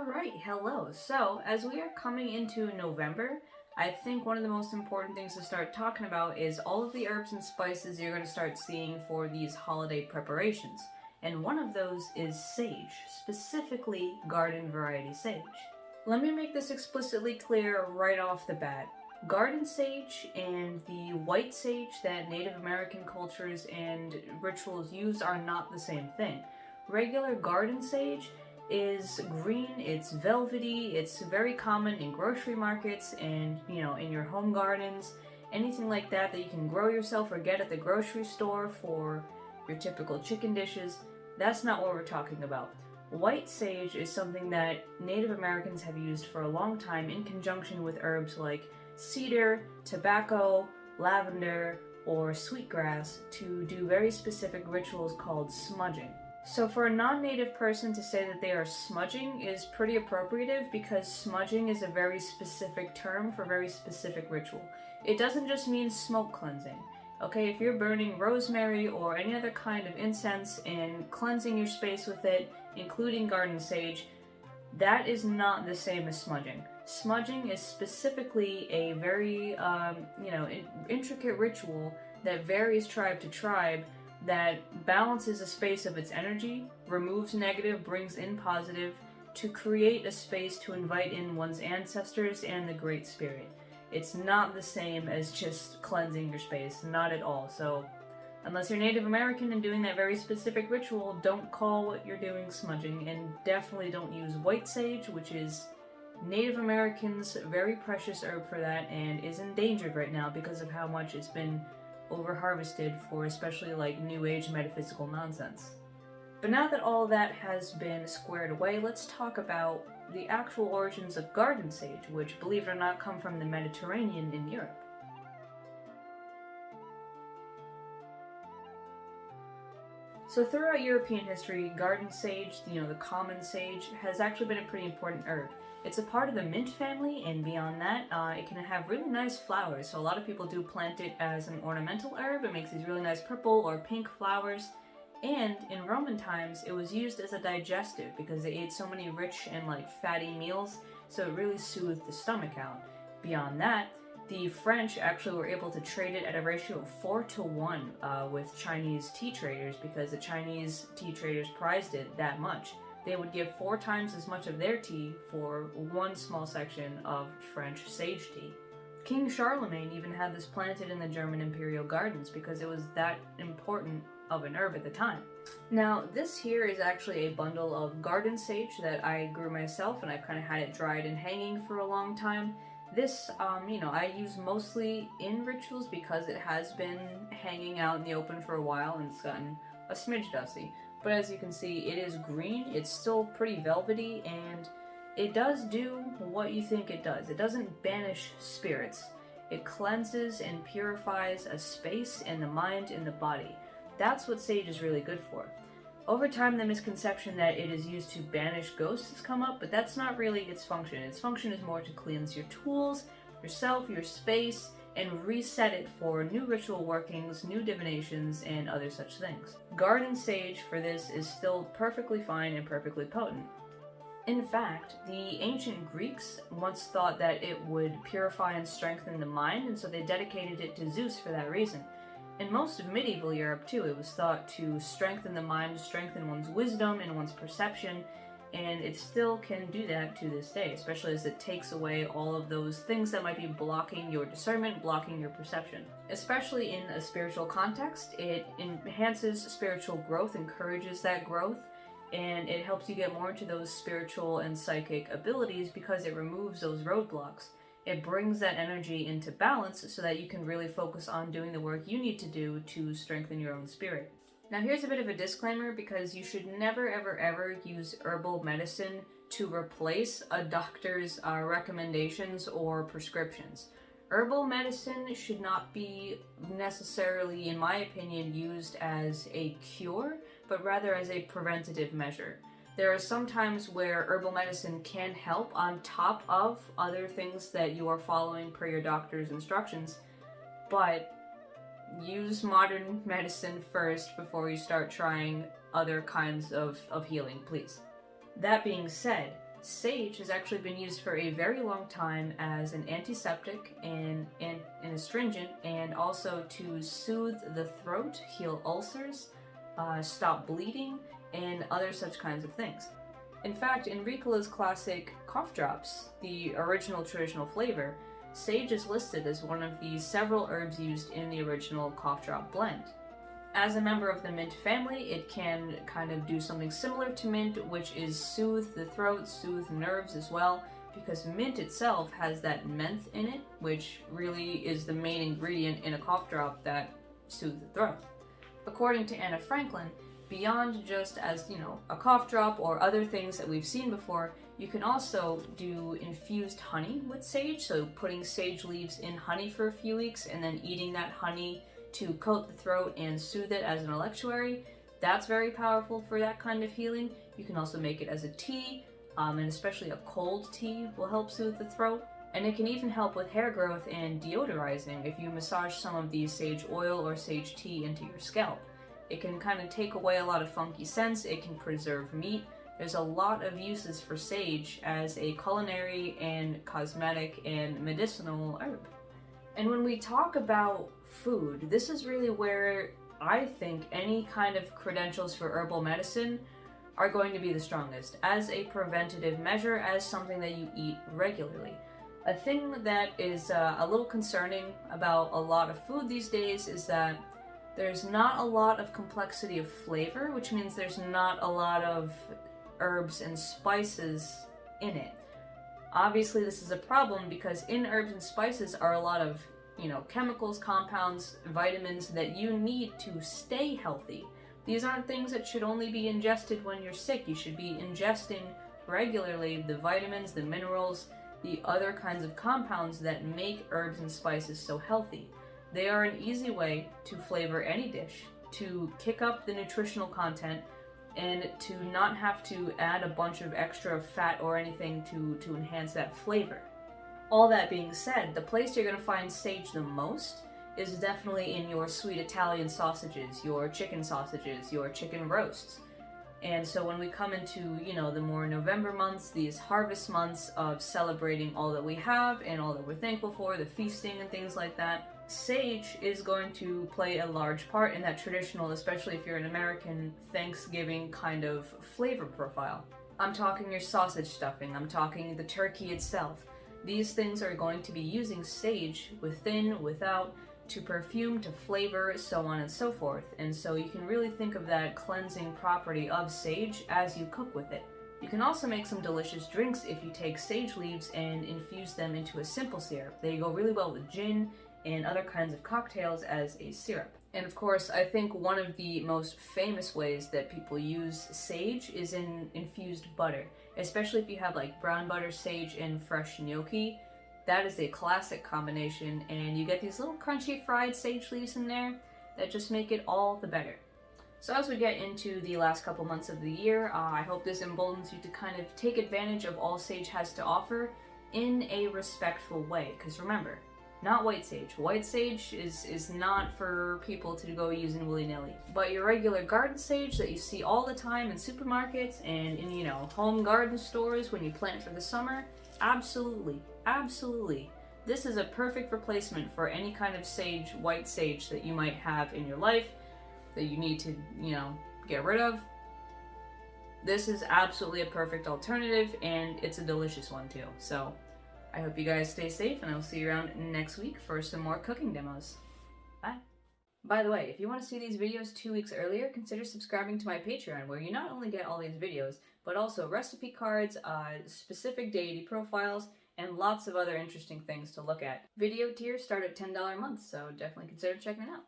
Alright, hello. So, as we are coming into November, I think one of the most important things to start talking about is all of the herbs and spices you're going to start seeing for these holiday preparations. And one of those is sage, specifically garden variety sage. Let me make this explicitly clear right off the bat. Garden sage and the white sage that Native American cultures and rituals use are not the same thing. Regular garden sage is green, it's velvety, it's very common in grocery markets and, in your home gardens, anything like that you can grow yourself or get at the grocery store for your typical chicken dishes. That's not what we're talking about. White sage is something that Native Americans have used for a long time in conjunction with herbs like cedar, tobacco, lavender, or sweetgrass to do very specific rituals called smudging. So for a non-native person to say that they are smudging is pretty appropriative because smudging is a very specific term for a very specific ritual. It doesn't just mean smoke cleansing. Okay, if you're burning rosemary or any other kind of incense and cleansing your space with it, including garden sage, that is not the same as smudging. Smudging is specifically a very, intricate ritual that varies tribe to tribe that balances a space of its energy, removes negative, brings in positive, to create a space to invite in one's ancestors and the Great Spirit. It's not the same as just cleansing your space, not at all. So, unless you're Native American and doing that very specific ritual, don't call what you're doing smudging, and definitely don't use white sage, which is Native Americans' very precious herb for that, and is endangered right now because of how much it's been over-harvested for especially New Age metaphysical nonsense. But now that all that has been squared away, let's talk about the actual origins of garden sage, which, believe it or not, come from the Mediterranean in Europe. So throughout European history, garden sage, the common sage, has actually been a pretty important herb. It's a part of the mint family, and beyond that, it can have really nice flowers. So a lot of people do plant it as an ornamental herb. It makes these really nice purple or pink flowers. And in Roman times, it was used as a digestive because they ate so many rich and fatty meals, so it really soothed the stomach out. Beyond that, the French actually were able to trade it at a ratio of 4-to-1 with Chinese tea traders because the Chinese tea traders prized it that much. They would give 4 times as much of their tea for one small section of French sage tea. King Charlemagne even had this planted in the German imperial gardens because it was that important of an herb at the time. Now, this here is actually a bundle of garden sage that I grew myself, and I've kind of had it dried and hanging for a long time. This, I use mostly in rituals because it has been hanging out in the open for a while and it's gotten a smidge dusty. But as you can see, it is green, it's still pretty velvety, and it does do what you think it does. It doesn't banish spirits. It cleanses and purifies a space and the mind and the body. That's what sage is really good for. Over time, the misconception that it is used to banish ghosts has come up, but that's not really its function. Its function is more to cleanse your tools, yourself, your space, and reset it for new ritual workings, new divinations, and other such things. Garden sage for this is still perfectly fine and perfectly potent. In fact, the ancient Greeks once thought that it would purify and strengthen the mind, and so they dedicated it to Zeus for that reason. In most of medieval Europe, too, it was thought to strengthen the mind, strengthen one's wisdom and one's perception, and it still can do that to this day, especially as it takes away all of those things that might be blocking your discernment, blocking your perception. Especially in a spiritual context, it enhances spiritual growth, encourages that growth, and it helps you get more into those spiritual and psychic abilities because it removes those roadblocks. It brings that energy into balance so that you can really focus on doing the work you need to do to strengthen your own spirit. Now here's a bit of a disclaimer because you should never ever use herbal medicine to replace a doctor's recommendations or prescriptions. Herbal medicine should not be necessarily, in my opinion, used as a cure, but rather as a preventative measure. There are some times where herbal medicine can help on top of other things that you are following per your doctor's instructions, but use modern medicine first before you start trying other kinds of healing, please. That being said, Sage has actually been used for a very long time as an antiseptic and an astringent, and also to soothe the throat, heal ulcers, stop bleeding, and other such kinds of things. In fact, in Ricola's classic cough drops, the original traditional flavor, sage is listed as one of the several herbs used in the original cough drop blend. As a member of the mint family, it can kind of do something similar to mint, which is soothe the throat, soothe nerves as well, because mint itself has that menthe in it, which really is the main ingredient in a cough drop that soothes the throat. According to Anna Franklin, beyond just as, a cough drop or other things that we've seen before, you can also do infused honey with sage, so putting sage leaves in honey for a few weeks and then eating that honey to coat the throat and soothe it as an electuary. That's very powerful for that kind of healing. You can also make it as a tea, and especially a cold tea will help soothe the throat. And it can even help with hair growth and deodorizing if you massage some of the sage oil or sage tea into your scalp. It can kind of take away a lot of funky scents, it can preserve meat. There's a lot of uses for sage as a culinary and cosmetic and medicinal herb. And when we talk about food, this is really where I think any kind of credentials for herbal medicine are going to be the strongest, as a preventative measure, as something that you eat regularly. A thing that is a little concerning about a lot of food these days is that there's not a lot of complexity of flavor, which means there's not a lot of herbs and spices in it. Obviously, this is a problem because in herbs and spices are a lot of, chemicals, compounds, vitamins that you need to stay healthy. These aren't things that should only be ingested when you're sick. You should be ingesting regularly the vitamins, the minerals, the other kinds of compounds that make herbs and spices so healthy. They are an easy way to flavor any dish, to kick up the nutritional content, and to not have to add a bunch of extra fat or anything to enhance that flavor. All that being said, the place you're going to find sage the most is definitely in your sweet Italian sausages, your chicken roasts. And so when we come into, the more November months, these harvest months of celebrating all that we have and all that we're thankful for, the feasting and things like that, sage is going to play a large part in that traditional, especially if you're an American, Thanksgiving kind of flavor profile. I'm talking your sausage stuffing, I'm talking the turkey itself. These things are going to be using sage within, without, to perfume, to flavor, so on and so forth. And so you can really think of that cleansing property of sage as you cook with it. You can also make some delicious drinks if you take sage leaves and infuse them into a simple syrup. They go really well with gin and other kinds of cocktails as a syrup. And of course, I think one of the most famous ways that people use sage is in infused butter, especially if you have like brown butter, sage, and fresh gnocchi. That is a classic combination, and you get these little crunchy fried sage leaves in there that just make it all the better. So as we get into the last couple months of the year, I hope this emboldens you to kind of take advantage of all sage has to offer in a respectful way, because remember, not white sage. White sage is not for people to go using willy-nilly. But your regular garden sage that you see all the time in supermarkets and in, home garden stores when you plant for the summer, absolutely, absolutely. This is a perfect replacement for any kind of sage, white sage that you might have in your life that you need to, get rid of. This is absolutely a perfect alternative, and it's a delicious one too. So I hope you guys stay safe, and I'll see you around next week for some more cooking demos. Bye. By the way, if you want to see these videos 2 weeks earlier, consider subscribing to my Patreon, where you not only get all these videos, but also recipe cards, specific deity profiles, and lots of other interesting things to look at. Video tiers start at $10 a month, so definitely consider checking it out.